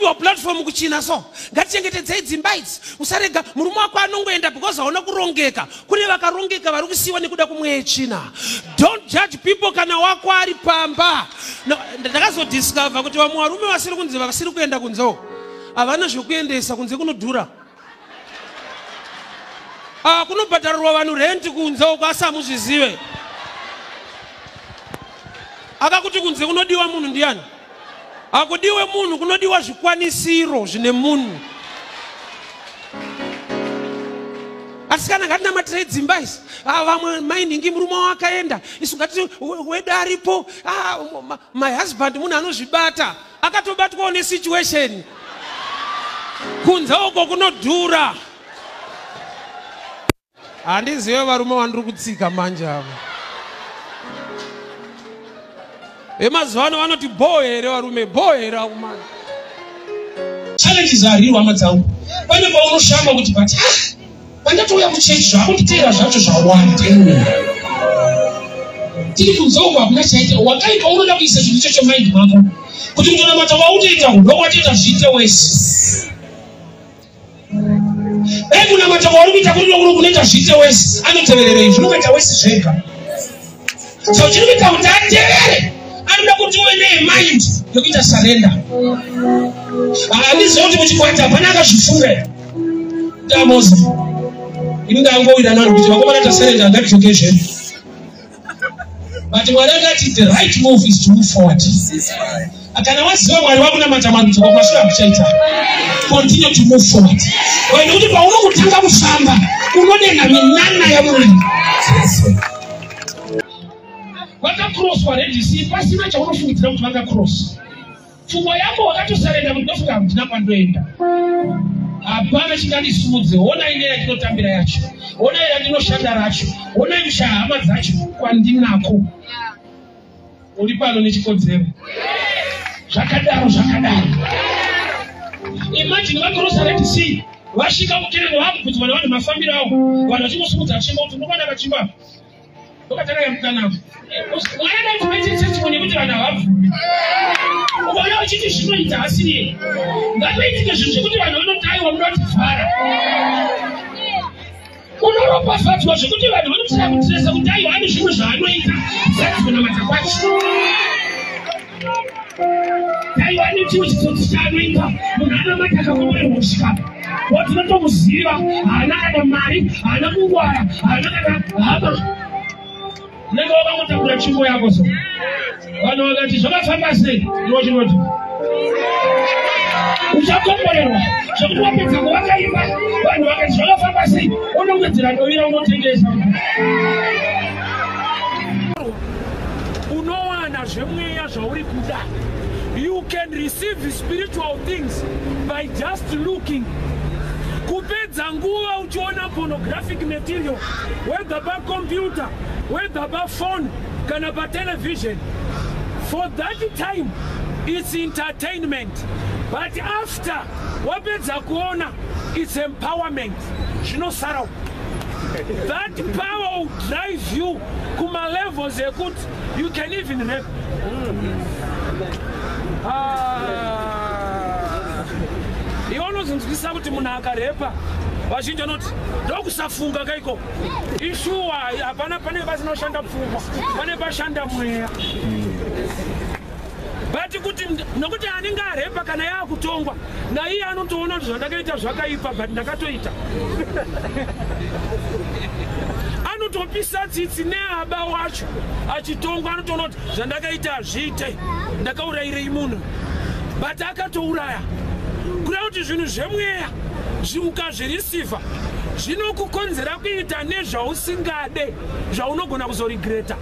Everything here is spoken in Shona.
wa platform kuchina so ngatichengetedzei dzimba idzi usarega murume wako anongoenda because haona kurongeka kune vakarongeka vari kusiyiwa nekuda kumweya china. Don't judge people kana wako ari pamba. Ndakazodiscover kuti vamwe varume vasiri kunze vasiri kuenda kunzewo havana zvokuendesa kunze kunodhura. Kunobhadharirwa vanhu renti kunze uko asi hamuzvizive. Akakuti kunze kunodiwa munhu ndiani? Hakudiwe munhu, kunodiwa zvikwanisiro zvine munhu. Asi kana ngatinamatire dzimba idzi vamwe mainhingi murume wakaenda isu ngati wedu aripo my husband munhu anozvibata akatobatwawo nesituation. Kunze uko kunodhura. Handizive varume vandiri kutsika manje avo. Emazuva ano vanoti bho here varume, bho here akumana. Challenges are real hama dzangu. Pane paunoshamba kuti but pandatouya kuchechi zvakunditeera zvacho zvawanda. Tiri kunze uko hakuna chaita. Wakaipa unoda kuisa chinhu ichocho mind mako. Kuti mutonamata wautoita ndowatoita zviite wese. Kunamata kwauri kuita kuti unoita zviite wese. Anotevererei zvinoita wese zvega. So chiri kuita kuti atevere. Anoda kuti uve nemind yokuita surrender. Handiziva kuti muchikwata hapana akazvifunga. Damozi. Ini ndangowira nani kuti vakomana tasurrender ngatichoke zvedu. But Mwari akati the right move is to move forward. Kana waziva Mwari wakunamata Mwari kuti kwamashure akuchaita. Continue to move forward. Nekuti paunokutanga kufamba unodenga minana yaMwari. Vakacross already, see, pasina chaunofungidzira kuti vakacross. Pfungwa yako wakatosarenda kuti ndofunga kuti ndinakwandoenda. Hapana chingandisimudze, ona ine yandinotambira yacho, ona yandinoshanda racho, ona hama dzacho kwandinako. Uri pano nechikodzero. Zvakadaro. Imagine vacross already, see, vasvika mukerere wako kuti vanhu vane mafambiro avo, vanhu vachingosumudza vachimba kuti ndokwana vachimba. Ndokataka yamukanako. Mwana kuti testimony kuti vanhu havabvumi. Ukaona uchiti zvinoita asiri. Ngatoitike zvinhu zvekuti vanhu vanotaiwa munoti vhara. Unoropafadzwa zvekuti vanhu vanotira kutiresa kuti aiwa ane zvimwe zvaanoita zvisati kunamata kwacho. Aiwa ane chimwe chitsotsi chaanoita munhu anamata akakomorerwa kusvika. Woti unotomuziva haana kana mari, haana kungwara, haana kana hama. Nenge wakamutakura chimbo yako so. Vanhu vakati zvakafamba sei? Iwo chinoti uchakomborerwa zvekuti wapedza kuvakaimba. Vanhu vakati zvakafamba sei? Unongwedzera ndovira unotengesa. Unowana zvemweya zvauri kuda. You can receive spiritual things by just looking. Kupedza nguva uchiona pornographic material, whether by computer, whether by phone, kana by television. For that time, it's entertainment. But after, wapedza kuona, it's empowerment. Zvinosara. That power will drive you kuma levels ekuti you can even rap. Iwanozvinzwisa kuti munhu akarepa vazhinji vanoti ndokusafunga kaiko. Ishuwa hapana pane pasinoshanda pfungwa, pane pashanda mweya. But kuti nokuti anenge arepa kana yaakutongwa naiye anotoona kuti zvandakaita zvakaipa but ndakatoita. Anotopisa tsitsi neaba wacho achitongwa anotoona kuti zvandakaita hazviite, ndakaurayirei munhu. But akatouraya. Kuda kuti zvinhu zvemweya ukazvirisivha zvinokukonzera kuita nezvausingade zvaunogona kuzorigreta.